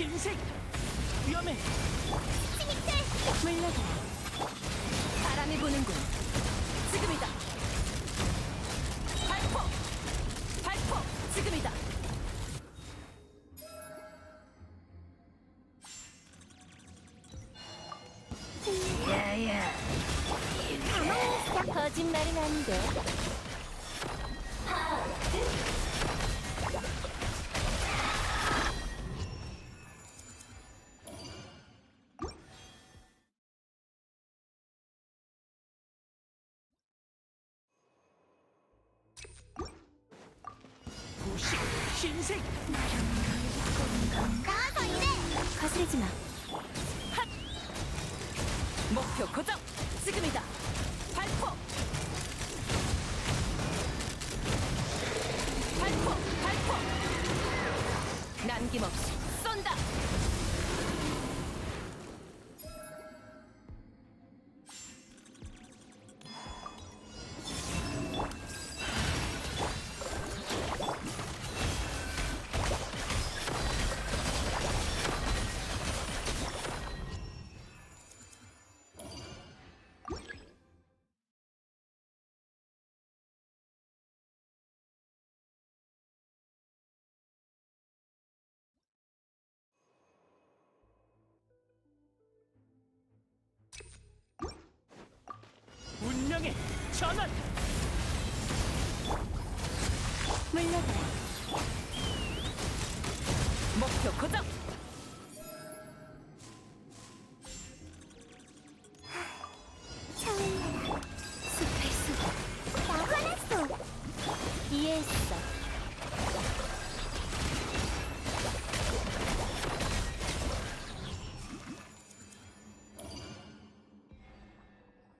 신생 위험해. 티미틀 물러가. 바람이 부는군. 지금이다. 발포. 발포. 지금이다. 야야. 거짓말은 안 돼. 부식 신생 나와서 일해. 거슬리지 마. 핫! 목표 고정. 지금이다. 발포. 발포. 발포. 남김없이 쏜다. 운명의 전환. 물러가.